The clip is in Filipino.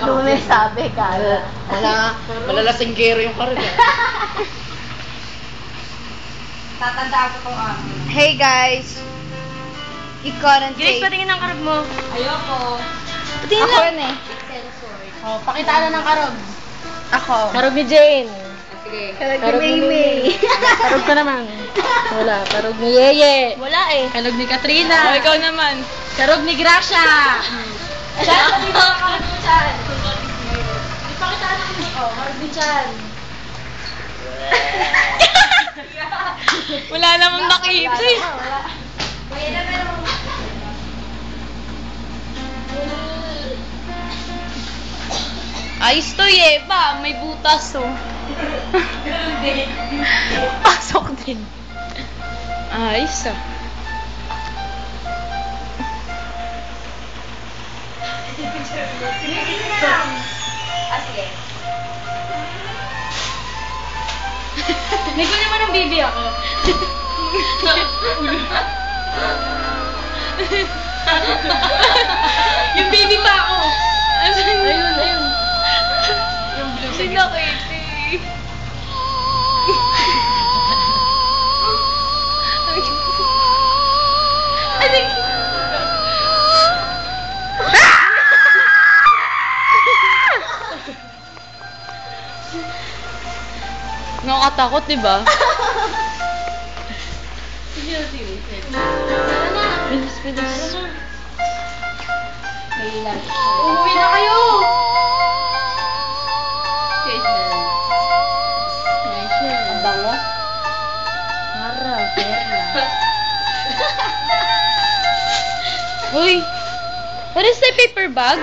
Lunes sabi ka. Malalasinggero yung karga. Tatandaan ko itong Hey guys. Ikaw Grace, patingin ang karog mo. Ayoko. Patingin Ako lang. yun eh. Oh, pakitaan na ng karog. Ako. Karog ni Jane. Sige. Karog ni Maymay. Karog ka naman. Wala. Karog ni Yeye. Wala eh. Karog ni Katrina. ikaw naman. Karog ni Gracia. Chan, patingin ang karog mo, Chan. Ipakitaan mo. Oh, karog ni Chan. Wala namang nakita eh. Wala. Kaya na meron. Ayos to Yeba. May butas oh. Pasok din. Ayos ah. Sige. Nagko naman ang baby ako. Yung baby pa ako. Ayun. Yung blue sa gitna. Nakakatakot, di ba? Sige. Bilis. Umuwi na kayo! Ang bango. Uy! What is the paper bag?